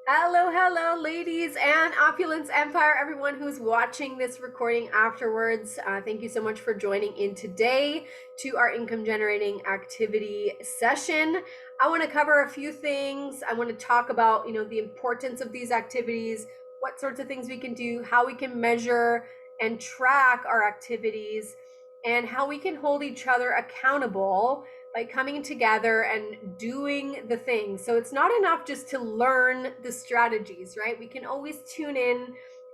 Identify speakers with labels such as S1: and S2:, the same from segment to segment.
S1: Hello, hello, ladies and Opulence Empire, everyone who's watching this recording afterwards. Thank you so much for joining in today to our income generating activity session. I want to cover a few things. I want to talk about, the importance of these activities, what sorts of things we can do, how we can measure and track our activities, and how we can hold each other accountable by coming together and doing the things. So it's not enough just to learn the strategies, right? We can always tune in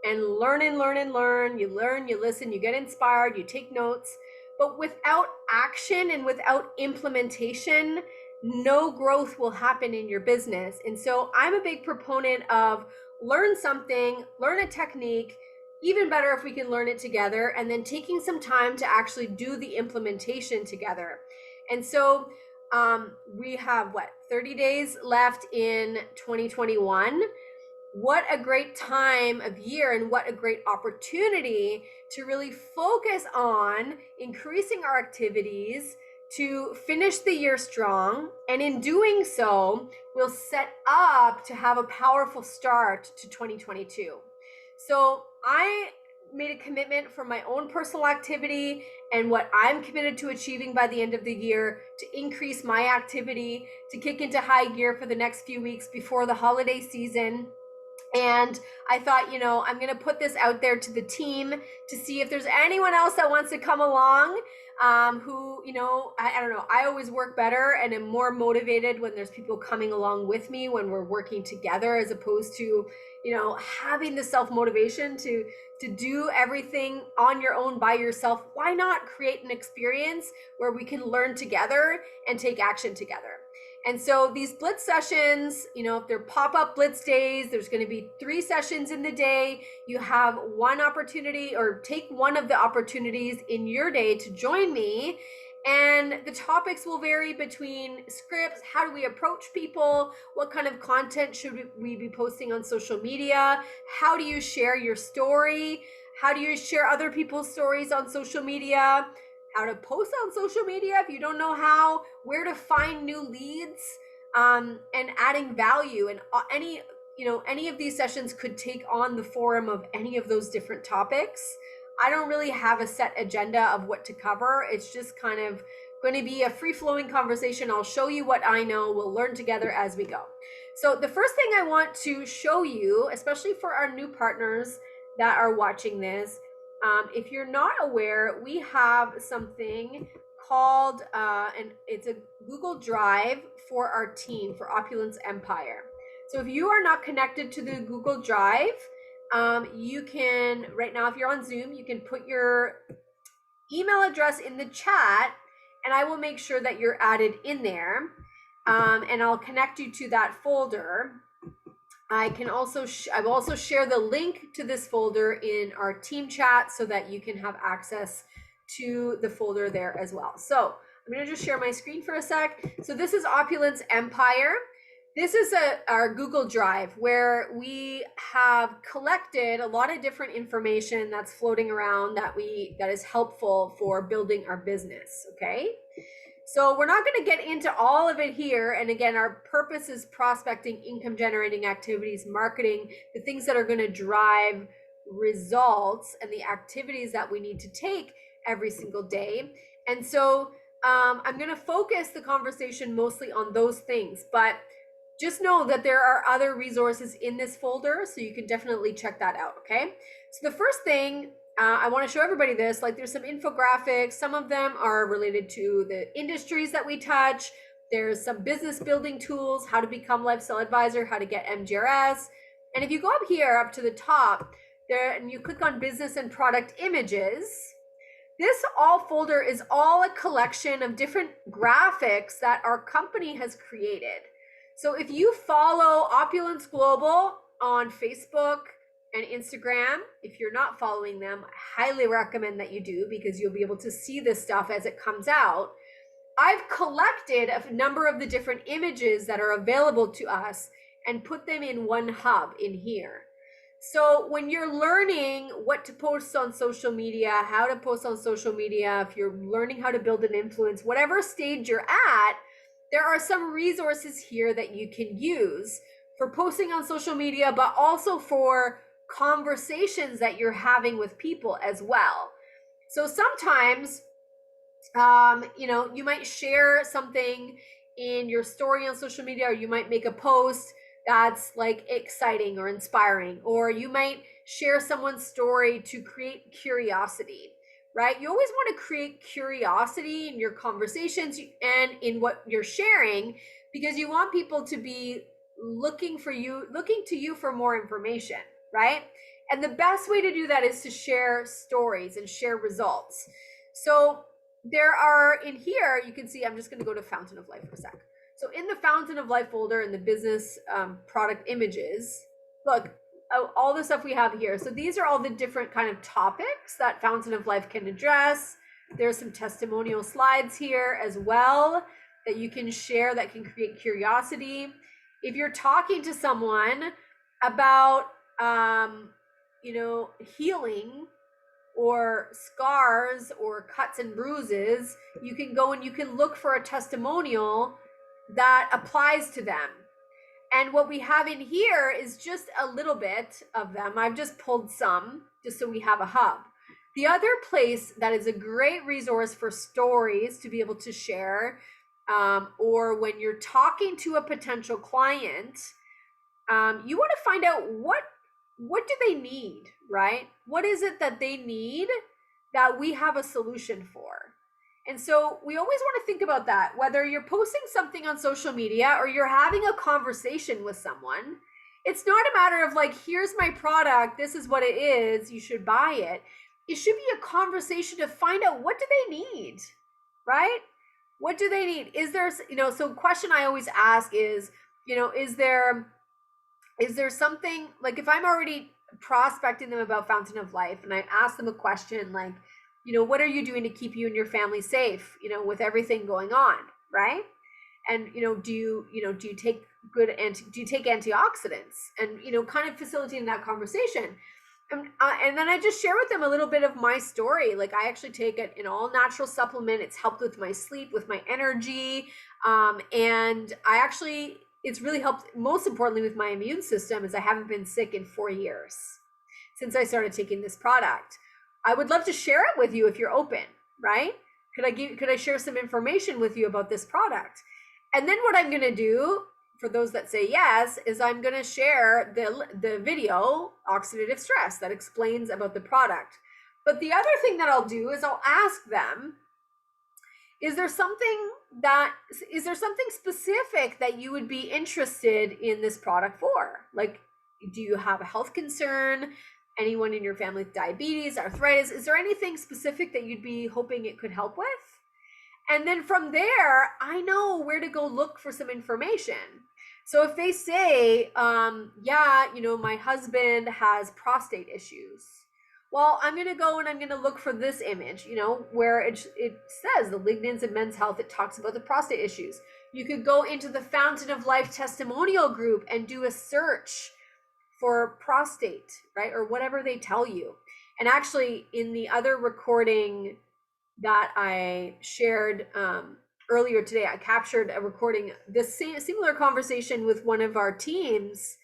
S1: and learn and learn and learn. You learn, you listen, you get inspired, you take notes. But without action and without implementation, no growth will happen in your business. And so I'm a big proponent of learn something, learn a technique, even better if we can learn it together, and then taking some time to actually do the implementation together. And so we have 30 days left in 2021. What a great time of year and what a great opportunity to really focus on increasing our activities to finish the year strong. And in doing so, we'll set up to have a powerful start to 2022. So I made a commitment for my own personal activity and what I'm committed to achieving by the end of the year to increase my activity, to kick into high gear for the next few weeks before the holiday season. And I thought, I'm going to put this out there to the team to see if there's anyone else that wants to come along who, I don't know, I always work better and am more motivated when there's people coming along with me, when we're working together, as opposed to, having the self-motivation to do everything on your own by yourself. Why not create an experience where we can learn together and take action together? And so these Blitz sessions, if they're pop-up Blitz days, there's going to be 3 sessions in the day. You have one opportunity, or take one of the opportunities in your day to join me. And the topics will vary between scripts, how do we approach people, what kind of content should we be posting on social media, how do you share your story, how do you share other people's stories on social media, how to post on social media if you don't know how, where to find new leads, and adding value. And any of these sessions could take on the forum of any of those different topics. I don't really have a set agenda of what to cover. It's just kind of going to be a free-flowing conversation. I'll show you what I know. We'll learn together as we go. So the first thing I want to show you, especially for our new partners that are watching this, if you're not aware, we have something called, and it's a Google Drive for our team, for Opulence Empire. So if you are not connected to the Google Drive, you can, right now, if you're on Zoom, you can put your email address in the chat, and I will make sure that you're added in there, and I'll connect you to that folder. I will also share the link to this folder in our team chat so that you can have access to the folder there as well. So I'm going to just share my screen for a sec. So this is Opulence Empire. This is our Google Drive where we have collected a lot of different information that's floating around that is helpful for building our business, okay? So we're not going to get into all of it here. And again, our purpose is prospecting, income generating activities, marketing, the things that are going to drive results and the activities that we need to take every single day. And so I'm going to focus the conversation mostly on those things, but just know that there are other resources in this folder, so you can definitely check that out, okay? So the first thing, I want to show everybody this, there's some infographics. Some of them are related to the industries that we touch. There's some business building tools, how to become lifestyle advisor, how to get MGRS. And if you go up here, up to the top there, and you click on business and product images, this folder is all a collection of different graphics that our company has created. So if you follow Opulence Global on Facebook and Instagram, if you're not following them, I highly recommend that you do, because you'll be able to see this stuff as it comes out. I've collected a number of the different images that are available to us and put them in one hub in here. So when you're learning what to post on social media, how to post on social media, if you're learning how to build an influence, whatever stage you're at, there are some resources here that you can use for posting on social media, but also for conversations that you're having with people as well. So sometimes, you might share something in your story on social media, or you might make a post that's like exciting or inspiring, or you might share someone's story to create curiosity, right? You always want to create curiosity in your conversations and in what you're sharing, because you want people to be looking to you for more information, right? And the best way to do that is to share stories and share results. So there are, in here, you can see, I'm just going to go to Fountain of Life for a sec. So in the Fountain of Life folder, in the business product images, look, all the stuff we have here. So these are all the different kind of topics that Fountain of Life can address. There's some testimonial slides here as well that you can share that can create curiosity. If you're talking to someone about, healing or scars or cuts and bruises, you can go and you can look for a testimonial that applies to them. And what we have in here is just a little bit of them. I've just pulled some just so we have a hub. The other place that is a great resource for stories to be able to share, or when you're talking to a potential client, you want to find out what do they need, right? What is it that they need that we have a solution for? And so we always want to think about that, whether you're posting something on social media or you're having a conversation with someone. It's not a matter of like, here's my product, this is what it is, you should buy it. It should be a conversation to find out, what do they need, right? What do they need? Is there, so a question I always ask is, is there something, like if I'm already prospecting them about Fountain of Life and I ask them a question like, what are you doing to keep you and your family safe, with everything going on, right? And, do you take antioxidants, and, kind of facilitating that conversation. And then I just share with them a little bit of my story. Like, I actually take an all natural supplement. It's helped with my sleep, with my energy. And it's really helped, most importantly, with my immune system, as I haven't been sick in 4 years since I started taking this product. I would love to share it with you if you're open, right? Could I share some information with you about this product? And then what I'm going to do, for those that say yes, is I'm going to share the video, Oxidative Stress, that explains about the product. But the other thing that I'll do is I'll ask them, is there something specific that you would be interested in this product for? Like, do you have a health concern? Anyone in your family with diabetes, arthritis? Is there anything specific that you'd be hoping it could help with? And then from there, I know where to go look for some information. So if they say, my husband has prostate issues, well, I'm going to go and I'm going to look for this image, where it says the lignans in men's health. It talks about the prostate issues. You could go into the Fountain of Life testimonial group and do a search for prostate, right? Or whatever they tell you. And actually, in the other recording that I shared earlier today, I captured a recording, this similar conversation with one of our teams.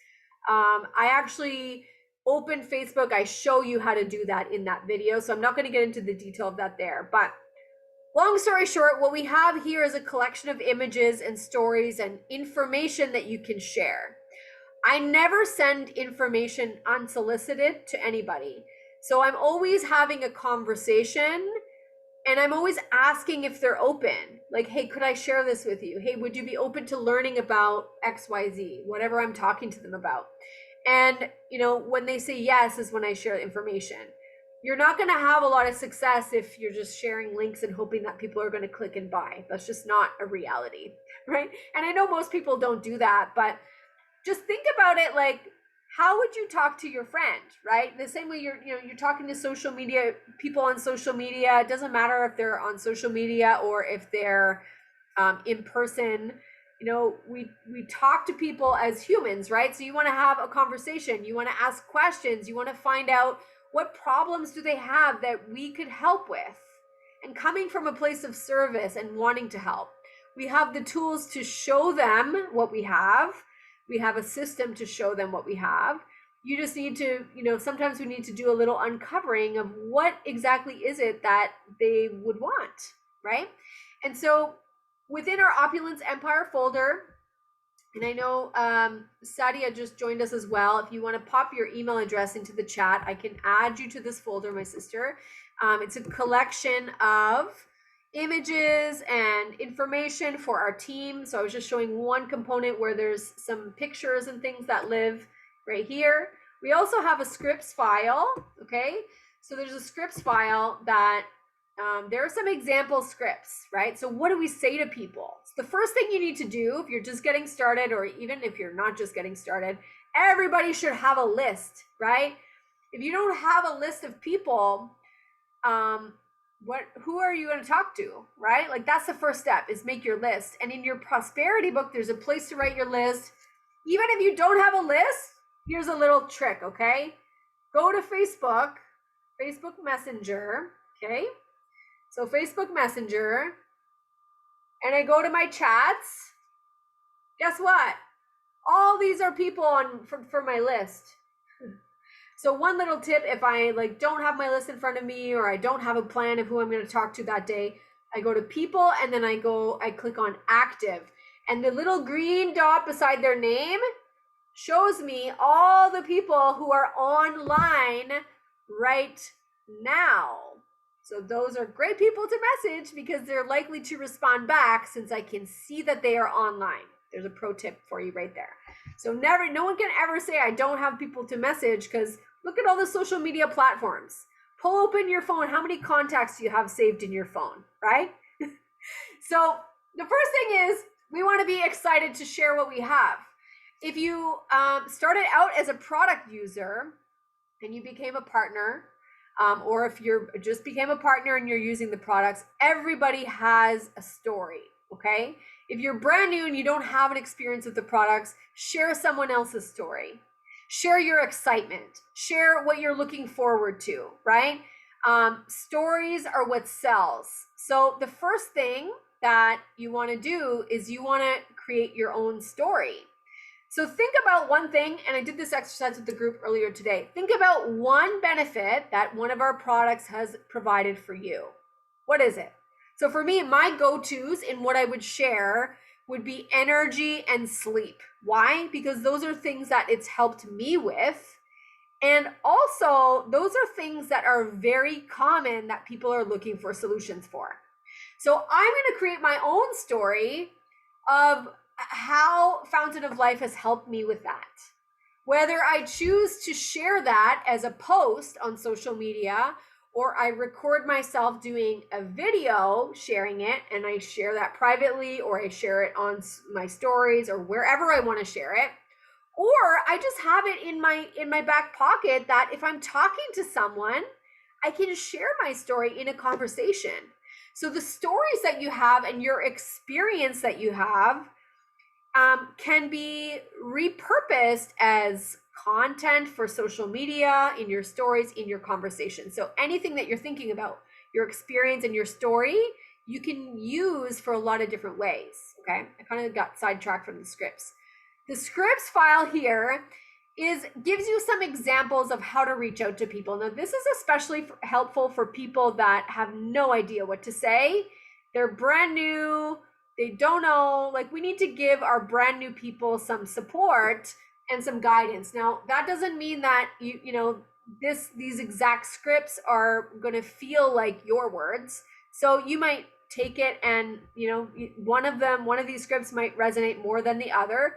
S1: I actually opened Facebook. I show you how to do that in that video. So I'm not going to get into the detail of that there. But long story short, what we have here is a collection of images and stories and information that you can share. I never send information unsolicited to anybody. So I'm always having a conversation, and I'm always asking if they're open. Like, hey, could I share this with you? Hey, would you be open to learning about XYZ, whatever I'm talking to them about? And, when they say yes is when I share information. You're not going to have a lot of success if you're just sharing links and hoping that people are going to click and buy. That's just not a reality, right? And I know most people don't do that, but just think about it like, how would you talk to your friend, right? The same way you're talking to social media, people on social media. It doesn't matter if they're on social media or if they're in person. We talk to people as humans, right? So you want to have a conversation. You want to ask questions. You want to find out what problems do they have that we could help with. And coming from a place of service and wanting to help. We have the tools to show them what we have. We have a system to show them what we have. You just need to, sometimes we need to do a little uncovering of what exactly is it that they would want, right? And so within our Opulence Empire folder, and I know Sadia just joined us as well. If you want to pop your email address into the chat, I can add you to this folder, my sister. It's a collection of images and information for our team. So I was just showing one component where there's some pictures and things that live right here. We also have a scripts file, okay? So there's a scripts file that there are some example scripts, right? So what do we say to people? So the first thing you need to do if you're just getting started, or even if you're not just getting started, everybody should have a list, right? If you don't have a list of people, who are you going to talk to, right? Like that's the first step, is make your list. And in your prosperity book, there's a place to write your list. Even if you don't have a list, here's a little trick, okay? Go to Facebook Messenger, okay? So Facebook Messenger, and I go to my chats. Guess what? All these are people for my list. So one little tip, if I don't have my list in front of me, or I don't have a plan of who I'm going to talk to that day, I go to people, and then I click on active, and the little green dot beside their name shows me all the people who are online right now. So those are great people to message because they're likely to respond back, since I can see that they are online. There's a pro tip for you right there. So no one can ever say I don't have people to message, because look at all the social media platforms. Pull open your phone. How many contacts do you have saved in your phone, right? So the first thing is, we want to be excited to share what we have. If you started out as a product user and you became a partner, or if you just became a partner and you're using the products, everybody has a story, okay? If you're brand new and you don't have an experience with the products, share someone else's story. Share your excitement. Share what you're looking forward to, right? Stories are what sells. So the first thing that you want to do is you want to create your own story. So think about one thing, and I did this exercise with the group earlier today. Think about one benefit that one of our products has provided for you. What is it? So for me, my go-tos in what I would share would be energy and sleep. Why? Because those are things that it's helped me with. And also, those are things that are very common that people are looking for solutions for. So I'm going to create my own story of how Fountain of Life has helped me with that. Whether I choose to share that as a post on social media, or I record myself doing a video sharing it and I share that privately, or I share it on my stories, or wherever I want to share it, or I just have it in my back pocket that if I'm talking to someone, I can share my story in a conversation. So the stories that you have and your experience that you have can be repurposed as content for social media, in your stories, in your conversation. So anything that you're thinking about, your experience and your story, you can use for a lot of different ways, okay? I kind of got sidetracked from the scripts. The scripts file here gives you some examples of how to reach out to people. Now, this is especially helpful for people that have no idea what to say. They're brand new. They don't know, we need to give our brand new people some support and some guidance. Now, that doesn't mean that these exact scripts are going to feel like your words. So you might take it and, one of these scripts might resonate more than the other.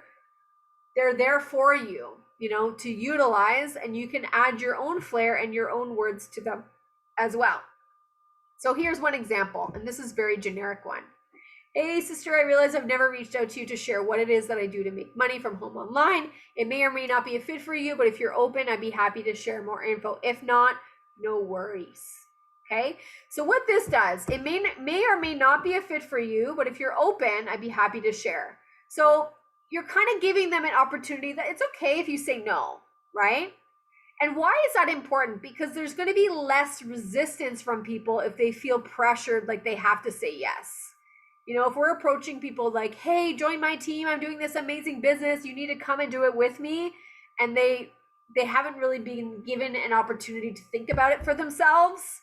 S1: They're there for you, to utilize, and you can add your own flair and your own words to them as well. So here's one example, and this is a very generic one. Hey, sister, I realize I've never reached out to you to share what it is that I do to make money from home online. It may or may not be a fit for you, but if you're open, I'd be happy to share more info. If not, no worries. Okay? So what this does, it may or may not be a fit for you, but if you're open, I'd be happy to share. So you're kind of giving them an opportunity that it's okay if you say no, right? And why is that important? Because there's going to be less resistance from people if they feel pressured, like they have to say yes. You know, if we're approaching people like, hey, join my team, I'm doing this amazing business, you need to come and do it with me, and they haven't really been given an opportunity to think about it for themselves,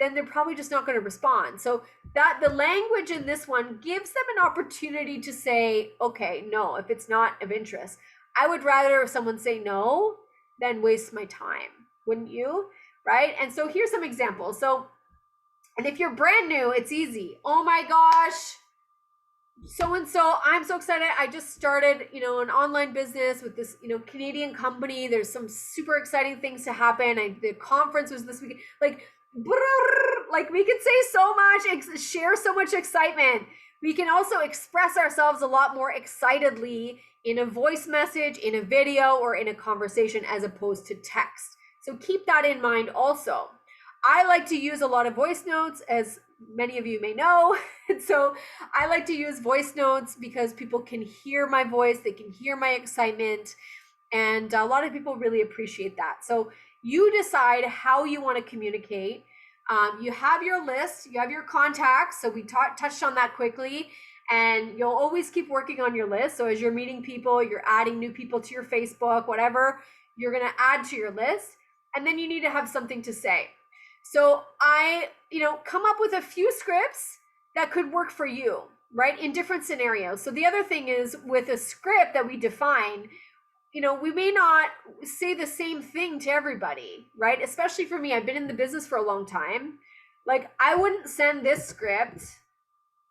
S1: then they're probably just not going to respond. So that the language in this one gives them an opportunity to say, okay, no, if it's not of interest. I would rather someone say no than waste my time, wouldn't you? Right? And so here's some examples. So, and if you're brand new, it's easy. Oh my gosh, so-and-so, I'm so excited. I just started, you know, an online business with this, you know, Canadian company. There's some super exciting things to happen. The conference was this week. Like we could say so much, share so much excitement. We can also express ourselves a lot more excitedly in a voice message, in a video, or in a conversation as opposed to text. So keep that in mind also. I like to use a lot of voice notes, as many of you may know. And so I like to use voice notes because people can hear my voice, they can hear my excitement, and a lot of people really appreciate that. So you decide how you want to communicate. You have your list, you have your contacts. So we touched on that quickly, and you'll always keep working on your list. So as you're meeting people, you're adding new people to your Facebook, whatever, you're going to add to your list. And then you need to have something to say. So I, you know, come up with a few scripts that could work for you, right, in different scenarios. So the other thing is, with a script that we define, you know, we may not say the same thing to everybody, right? Especially for me, I've been in the business for a long time. Like, I wouldn't send this script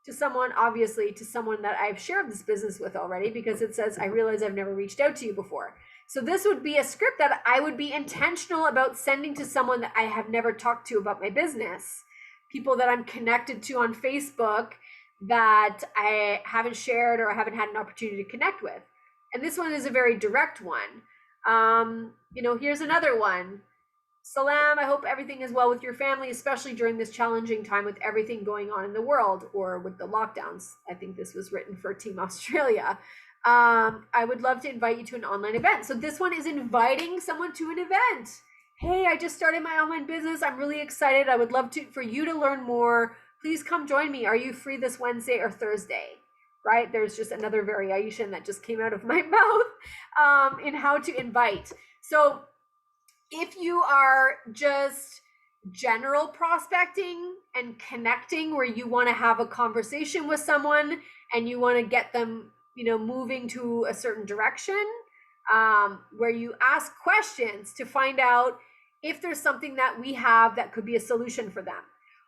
S1: to someone, obviously, to someone that I've shared this business with already, because it says, I realize I've never reached out to you before. So this would be a script that I would be intentional about sending to someone that I have never talked to about my business, people that I'm connected to on Facebook that I haven't shared or I haven't had an opportunity to connect with. And this one is a very direct one. You know, here's another one. Salam, I hope everything is well with your family, especially during this challenging time with everything going on in the world, or with the lockdowns. I think this was written for Team Australia. I would love to invite you to an online event. So this one is inviting someone to an event. Hey, I just started my online business. I'm really excited. I would love for you to learn more. Please come join me. Are you free this Wednesday or Thursday? Right? There's just another variation that just came out of my mouth in how to invite. So if you are just general prospecting and connecting, where you want to have a conversation with someone and you want to get them, you know, moving to a certain direction, where you ask questions to find out if there's something that we have that could be a solution for them.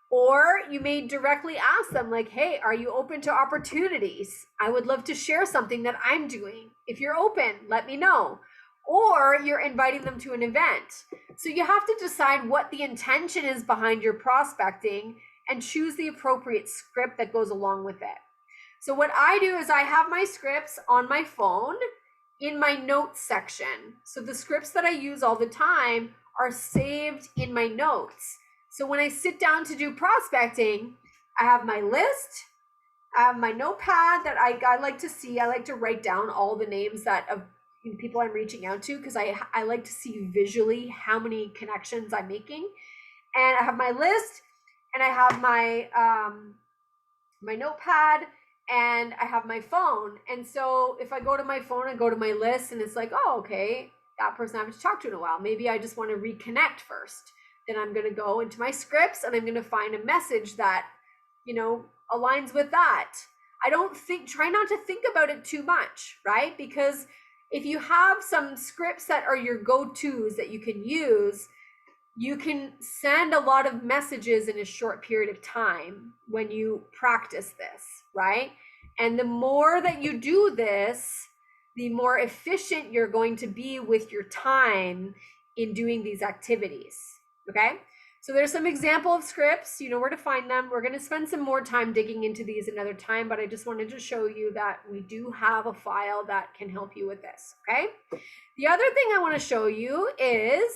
S1: Or you may directly ask them, like, hey, are you open to opportunities? I would love to share something that I'm doing. If you're open, let me know. Or you're inviting them to an event. So you have to decide what the intention is behind your prospecting and choose the appropriate script that goes along with it. So what I do is I have my scripts on my phone in my notes section. So the scripts that I use all the time are saved in my notes. So when I sit down to do prospecting, I have my list, I have my notepad that I like to see. I like to write down all the names of people I'm reaching out to, because I like to see visually how many connections I'm making. And I have my list, and I have my my notepad, and I have my phone. And so if I go to my phone and go to my list, and it's like, oh, okay, that person I haven't talked to in a while, maybe I just want to reconnect first. Then I'm going to go into my scripts and I'm going to find a message that, you know, aligns with that. Try not to think about it too much, right? Because if you have some scripts that are your go-tos that you can use, you can send a lot of messages in a short period of time when you practice this, right? And the more that you do this, the more efficient you're going to be with your time in doing these activities, okay? So there's some example of scripts, you know where to find them. We're gonna spend some more time digging into these another time, but I just wanted to show you that we do have a file that can help you with this, okay? The other thing I wanna show you is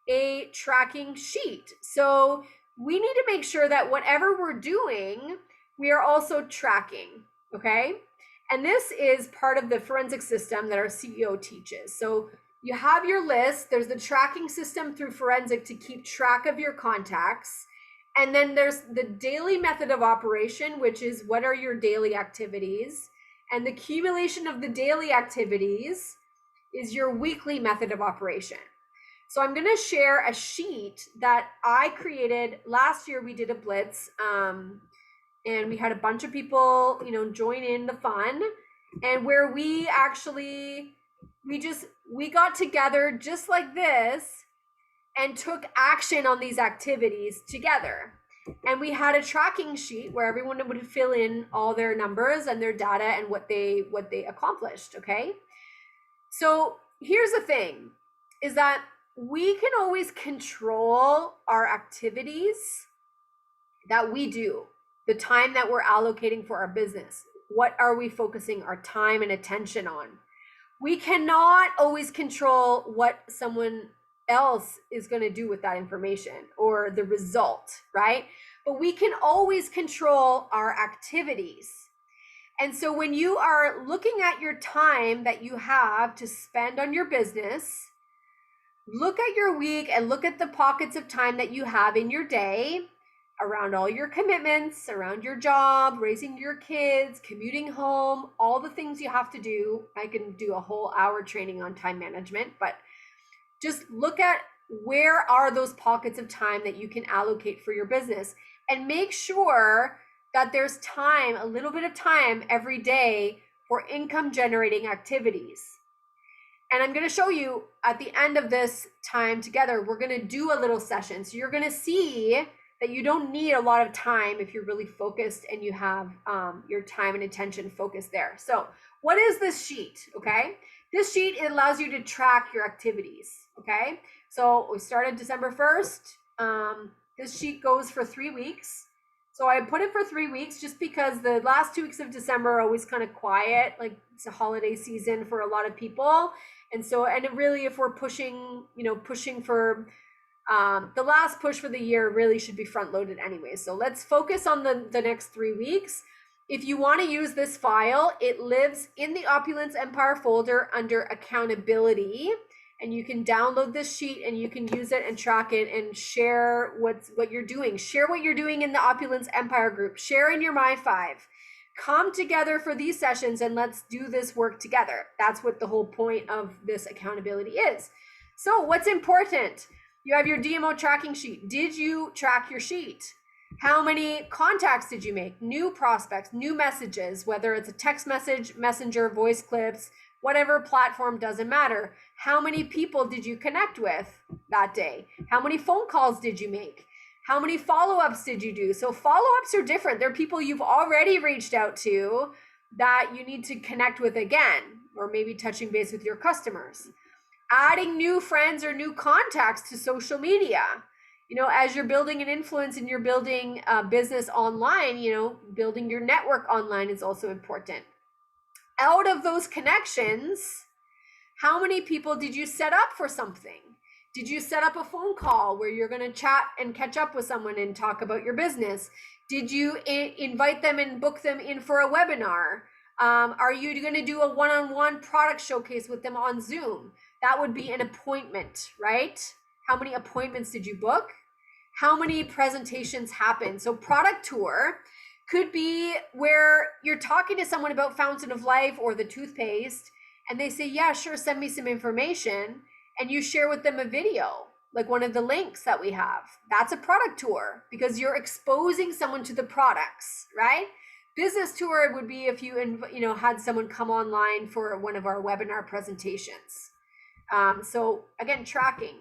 S1: a tracking sheet. So we need to make sure that whatever we're doing, we are also tracking, okay? And this is part of the forensic system that our CEO teaches. So you have your list, there's the tracking system through forensic to keep track of your contacts. And then there's the daily method of operation, which is what are your daily activities? And the accumulation of the daily activities is your weekly method of operation. So I'm going to share a sheet that I created last year. We did a Blitz, and we had a bunch of people, join in the fun, and where we actually, we got together just like this and took action on these activities together. And we had a tracking sheet where everyone would fill in all their numbers and their data and what they accomplished, okay? So here's the thing, is that we can always control our activities that we do, the time that we're allocating for our business. What are we focusing our time and attention on? We cannot always control what someone else is going to do with that information or the result, right? But we can always control our activities. And so when you are looking at your time that you have to spend on your business, look at your week and look at the pockets of time that you have in your day around all your commitments, around your job, raising your kids, commuting home, all the things you have to do. I can do a whole hour training on time management, but just look at where are those pockets of time that you can allocate for your business, and make sure that there's time, a little bit of time every day for income generating activities. And I'm going to show you at the end of this time together, we're going to do a little session. So you're going to see that you don't need a lot of time if you're really focused and you have your time and attention focused there. So what is this sheet? Okay. This sheet, it allows you to track your activities. Okay. So we started December 1st. This sheet goes for 3 weeks. So I put it for 3 weeks just because the last 2 weeks of December are always kind of quiet. Like it's a holiday season for a lot of people. And so, and it really, if we're pushing for the last push for the year, really should be front loaded anyway. So let's focus on the next 3 weeks. If you want to use this file, it lives in the Opulence Empire folder under accountability, and you can download this sheet and you can use it and track it and share what you're doing. Share what you're doing in the Opulence Empire group. Share in your My 5. Come together for these sessions and let's do this work together. That's what the whole point of this accountability is. So what's important? You have your DMO tracking sheet. Did you track your sheet? How many contacts did you make? New prospects, new messages, whether it's a text message, messenger, voice clips, whatever platform, doesn't matter. How many people did you connect with that day? How many phone calls did you make? How many follow-ups did you do? So follow-ups are different. They're people you've already reached out to that you need to connect with again, or maybe touching base with your customers. Adding new friends or new contacts to social media. As you're building an influence and you're building a business online, building your network online is also important. Out of those connections, how many people did you set up for something? Did you set up a phone call where you're going to chat and catch up with someone and talk about your business? Did you invite them and book them in for a webinar? Are you going to do a one-on-one product showcase with them on Zoom? That would be an appointment, right? How many appointments did you book? How many presentations happened? So product tour could be where you're talking to someone about Fountain of Life or the toothpaste, and they say, yeah, sure, send me some information. And you share with them a video, like one of the links that we have. That's a product tour because you're exposing someone to the products, right? Business tour would be if you had someone come online for one of our webinar presentations. So again, tracking.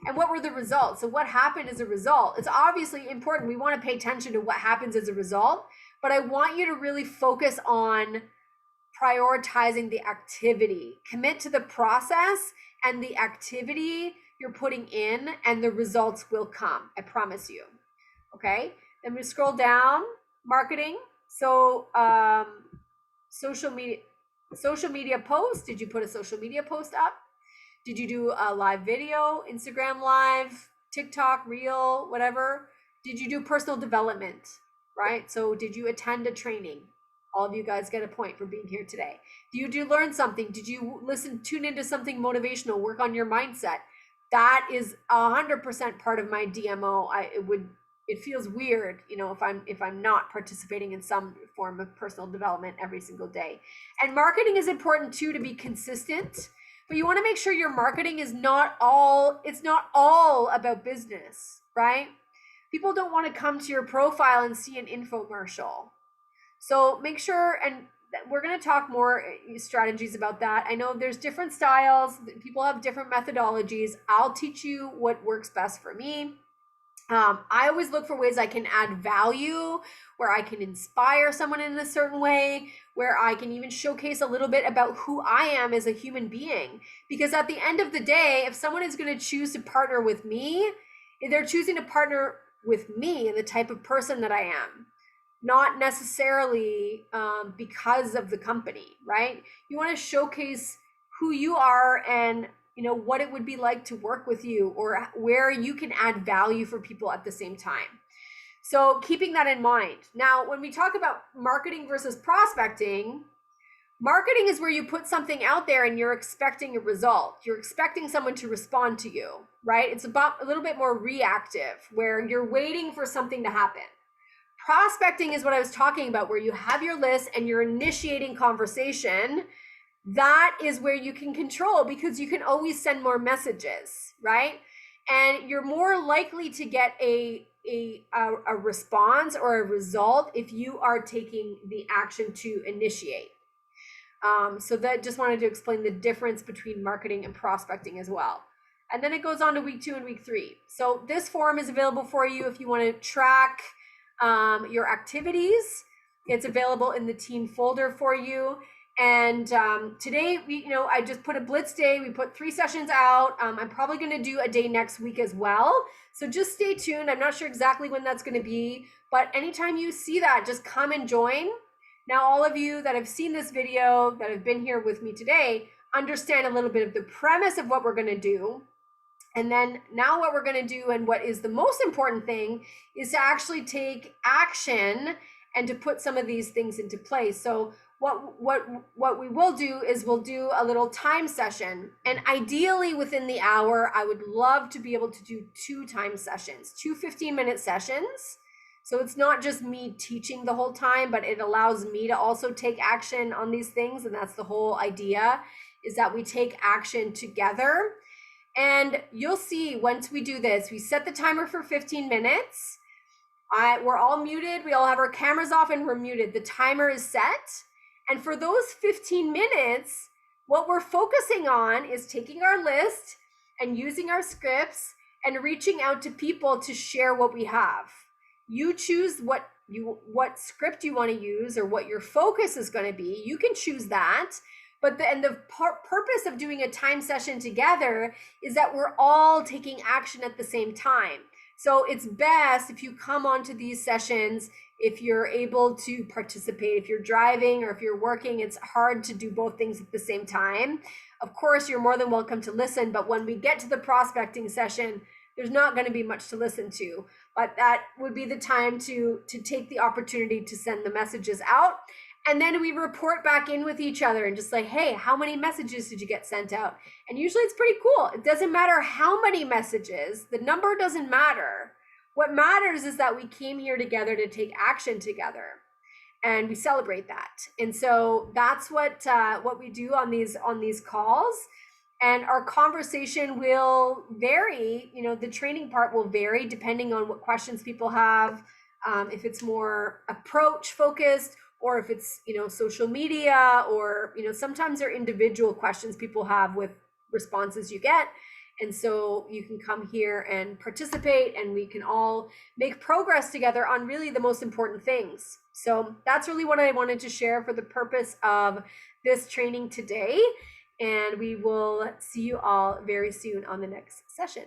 S1: And what were the results? So what happened as a result? It's obviously important. We want to pay attention to what happens as a result, but I want you to really focus on prioritizing the activity. Commit to the process and the activity you're putting in, and the results will come. I promise you. Okay. Then we scroll down. Marketing. So social media posts. Did you put a social media post up? Did you do a live video, Instagram live, TikTok, Reel, whatever? Did you do personal development, right? So did you attend a training? All of you guys get a point for being here today. Did you learn something? Did you tune into something motivational, work on your mindset? That is 100% part of my DMO. it feels weird, you know, if I'm not participating in some form of personal development every single day. And marketing is important too, to be consistent, but you want to make sure your marketing is not all, it's not all about business, right? People don't want to come to your profile and see an infomercial. So make sure, and we're going to talk more strategies about that. I know there's different styles, people have different methodologies. I'll teach you what works best for me. I always look for ways I can add value, where I can inspire someone in a certain way, where I can even showcase a little bit about who I am as a human being. Because at the end of the day, if someone is going to choose to partner with me, they're choosing to partner with me and the type of person that I am, not necessarily because of the company, right? You want to showcase who you are and, you know, what it would be like to work with you, or where you can add value for people at the same time. So keeping that in mind. Now, when we talk about marketing versus prospecting, marketing is where you put something out there and you're expecting a result. You're expecting someone to respond to you, right? It's about a little bit more reactive, where you're waiting for something to happen. Prospecting is what I was talking about, where you have your list and you're initiating conversation. That is where you can control, because you can always send more messages, right? And you're more likely to get a response or a result if you are taking the action to initiate. So that, just wanted to explain the difference between marketing and prospecting as well. And then it goes on to week 2 and week 3. So this form is available for you if you want to track your activities. It's available in the team folder for you. And today, I just put a Blitz day. We put 3 sessions out. I'm probably going to do a day next week as well. So just stay tuned. I'm not sure exactly when that's going to be, but anytime you see that, just come and join. Now, all of you that have seen this video, that have been here with me today, understand a little bit of the premise of what we're going to do. And then now what we're going to do, and what is the most important thing, is to actually take action and to put some of these things into place. So what we will do is we'll do a little time session, and ideally within the hour. I would love to be able to do 2 time sessions, 2 15-minute sessions. So it's not just me teaching the whole time, but it allows me to also take action on these things. And that's the whole idea, is that we take action together. And you'll see, once we do this, we set the timer for 15 minutes. We're all muted. We all have our cameras off and we're muted. The timer is set. And for those 15 minutes, what we're focusing on is taking our list and using our scripts and reaching out to people to share what we have. You choose what script you want to use, or what your focus is going to be. You can choose that. But the purpose of doing a time session together is that we're all taking action at the same time. So it's best if you come onto these sessions, if you're able to participate. If you're driving or if you're working, it's hard to do both things at the same time. Of course, you're more than welcome to listen, but when we get to the prospecting session, there's not going to be much to listen to. But that would be the time to take the opportunity to send the messages out. And then we report back in with each other and just like, hey, how many messages did you get sent out? And usually it's pretty cool. It doesn't matter how many messages, the number doesn't matter. What matters is that we came here together to take action together, and we celebrate that. And so that's what we do on these calls. And our conversation will vary. The training part will vary depending on what questions people have. If it's more approach focused, or if it's, social media, or, sometimes there are individual questions people have with responses you get. And so you can come here and participate, and we can all make progress together on really the most important things. So that's really what I wanted to share for the purpose of this training today. And we will see you all very soon on the next session.